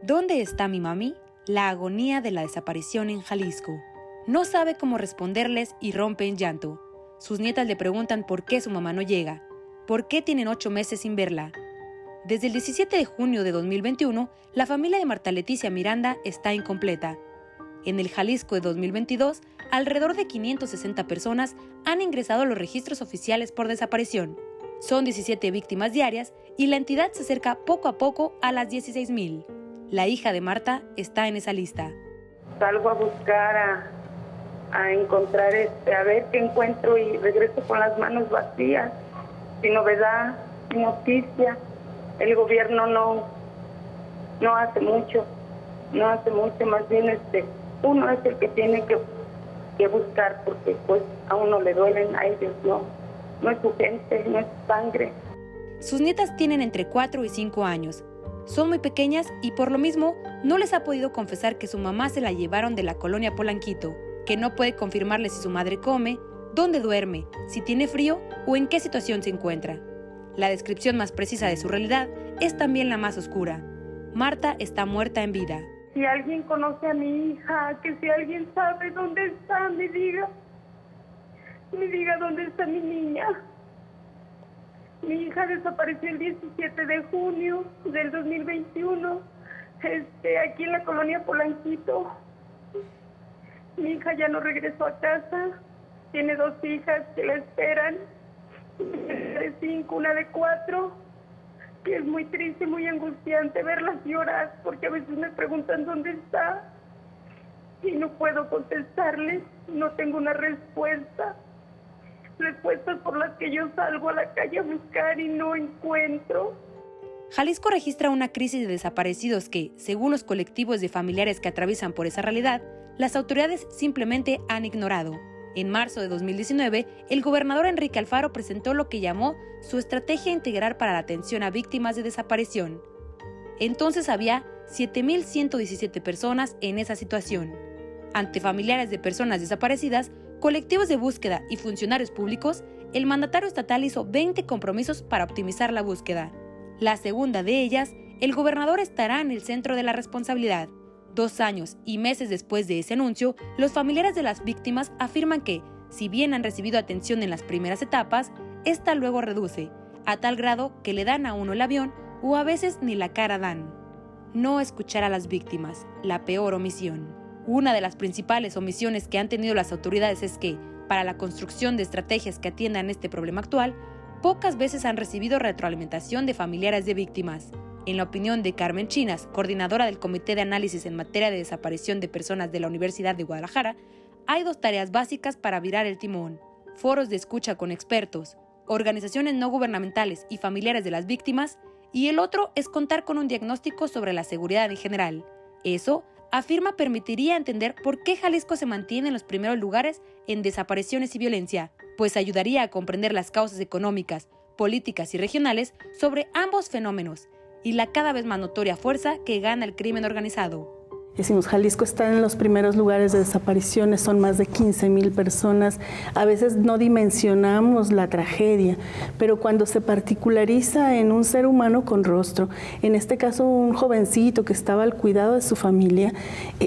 ¿Dónde está mi mami? La agonía de la desaparición en Jalisco. No sabe cómo responderles y rompe en llanto. Sus nietas le preguntan por qué su mamá no llega, por qué tienen 8 meses sin verla. Desde el 17 de junio de 2021, la familia de Marta Leticia Miranda está incompleta. En el Jalisco de 2022, alrededor de 560 personas han ingresado a los registros oficiales por desaparición. Son 17 víctimas diarias y la entidad se acerca poco a poco a las 16,000. La hija de Marta está en esa lista. Salgo a buscar, a encontrar, a ver qué encuentro y regreso con las manos vacías, sin novedad, sin noticia. El gobierno no hace mucho, más bien uno es el que tiene que buscar, porque pues a uno le duelen, a ellos no es su gente, no es su sangre. Sus nietas tienen entre 4 y 5 años. Son muy pequeñas y por lo mismo no les ha podido confesar que su mamá se la llevaron de la colonia Polanquito, que no puede confirmarle si su madre come, dónde duerme, si tiene frío o en qué situación se encuentra. La descripción más precisa de su realidad es también la más oscura. Marta está muerta en vida. Si alguien conoce a mi hija, que si alguien sabe dónde está, me diga dónde está mi niña. Mi hija desapareció el 17 de junio del 2021, aquí en la colonia Polanquito. Mi hija ya no regresó a casa, tiene 2 hijas que la esperan, una de 5, una de 4, que es muy triste, muy angustiante verlas llorar, porque a veces me preguntan dónde está y no puedo contestarles, no tengo una respuestas por las que yo salgo a la calle a buscar y no encuentro. Jalisco registra una crisis de desaparecidos que, según los colectivos de familiares que atraviesan por esa realidad, las autoridades simplemente han ignorado. En marzo de 2019, el gobernador Enrique Alfaro presentó lo que llamó su estrategia integral para la atención a víctimas de desaparición. Entonces había 7,117 personas en esa situación. Ante familiares de personas desaparecidas, colectivos de búsqueda y funcionarios públicos, el mandatario estatal hizo 20 compromisos para optimizar la búsqueda. La segunda de ellas, el gobernador estará en el centro de la responsabilidad. 2 años y meses después de ese anuncio, los familiares de las víctimas afirman que, si bien han recibido atención en las primeras etapas, esta luego reduce, a tal grado que le dan a uno el avión o a veces ni la cara dan. No escuchar a las víctimas, la peor omisión. Una de las principales omisiones que han tenido las autoridades es que, para la construcción de estrategias que atiendan este problema actual, pocas veces han recibido retroalimentación de familiares de víctimas. En la opinión de Carmen Chinas, coordinadora del Comité de Análisis en Materia de Desaparición de Personas de la Universidad de Guadalajara, hay 2 tareas básicas para virar el timón: foros de escucha con expertos, organizaciones no gubernamentales y familiares de las víctimas, y el otro es contar con un diagnóstico sobre la seguridad en general. Eso, afirma, permitiría entender por qué Jalisco se mantiene en los primeros lugares en desapariciones y violencia, pues ayudaría a comprender las causas económicas, políticas y regionales sobre ambos fenómenos y la cada vez más notoria fuerza que gana el crimen organizado. Decimos, Jalisco está en los primeros lugares de desapariciones, son más de 15,000 personas. A veces no dimensionamos la tragedia, pero cuando se particulariza en un ser humano con rostro, en este caso un jovencito que estaba al cuidado de su familia,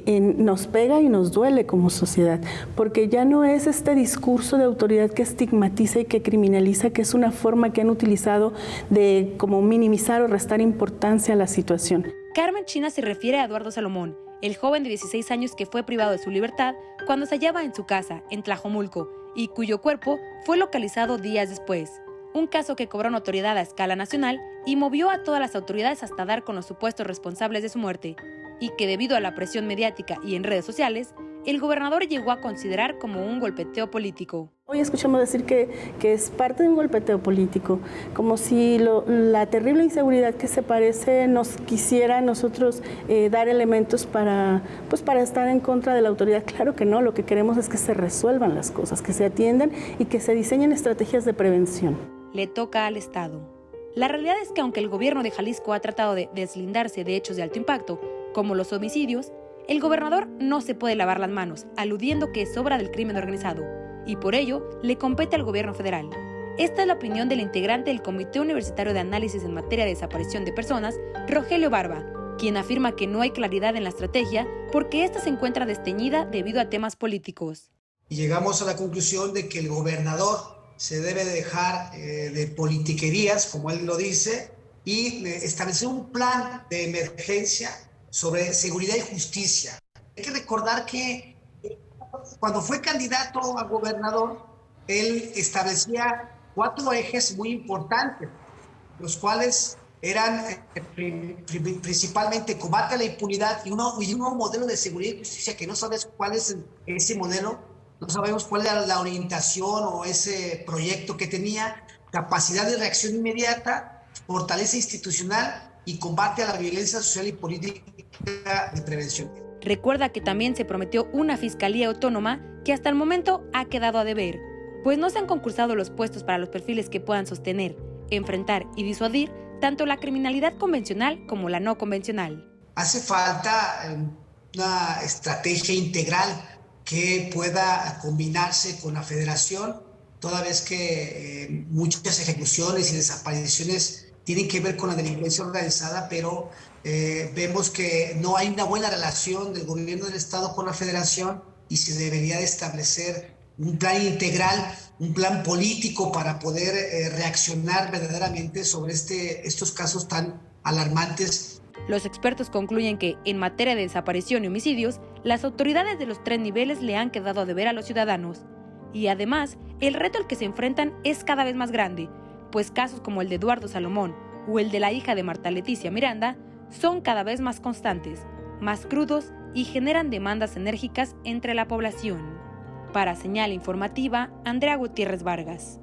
nos pega y nos duele como sociedad, porque ya no es este discurso de autoridad que estigmatiza y que criminaliza, que es una forma que han utilizado de como minimizar o restar importancia a la situación. Carmen Chinas se refiere a Eduardo Salomón, el joven de 16 años que fue privado de su libertad cuando se hallaba en su casa, en Tlajomulco, y cuyo cuerpo fue localizado días después. Un caso que cobró notoriedad a escala nacional y movió a todas las autoridades hasta dar con los supuestos responsables de su muerte, y que debido a la presión mediática y en redes sociales, el gobernador llegó a considerar como un golpeteo político. Hoy escuchamos decir que es parte de un golpeteo político, como si la terrible inseguridad que se parece nos quisiera a nosotros dar elementos para estar en contra de la autoridad. Claro que no, lo que queremos es que se resuelvan las cosas, que se atiendan y que se diseñen estrategias de prevención. Le toca al Estado. La realidad es que aunque el gobierno de Jalisco ha tratado de deslindarse de hechos de alto impacto, como los homicidios, el gobernador no se puede lavar las manos, aludiendo que es obra del crimen organizado, y por ello le compete al gobierno federal. Esta es la opinión del integrante del Comité Universitario de Análisis en Materia de Desaparición de Personas, Rogelio Barba, quien afirma que no hay claridad en la estrategia porque ésta se encuentra desteñida debido a temas políticos. Y llegamos a la conclusión de que el gobernador se debe dejar de politiquerías, como él lo dice, y establecer un plan de emergencia sobre seguridad y justicia. Hay que recordar que cuando fue candidato a gobernador, él establecía 4 ejes muy importantes, los cuales eran principalmente combate a la impunidad y un nuevo modelo de seguridad y justicia que no sabes cuál es ese modelo, no sabemos cuál era la orientación o ese proyecto que tenía, capacidad de reacción inmediata, fortaleza institucional y combate a la violencia social y política de prevención. Recuerda que también se prometió una fiscalía autónoma que hasta el momento ha quedado a deber, pues no se han concursado los puestos para los perfiles que puedan sostener, enfrentar y disuadir tanto la criminalidad convencional como la no convencional. Hace falta una estrategia integral que pueda combinarse con la federación, toda vez que muchas ejecuciones y desapariciones tienen que ver con la delincuencia organizada, pero vemos que no hay una buena relación del gobierno del estado con la federación y se debería de establecer un plan integral, un plan político para poder reaccionar verdaderamente sobre estos casos tan alarmantes. Los expertos concluyen que, en materia de desaparición y homicidios, las autoridades de los 3 niveles le han quedado a deber a los ciudadanos. Y además, el reto al que se enfrentan es cada vez más grande, pues casos como el de Eduardo Salomón o el de la hija de Marta Leticia Miranda son cada vez más constantes, más crudos y generan demandas enérgicas entre la población. Para Señal Informativa, Andrea Gutiérrez Vargas.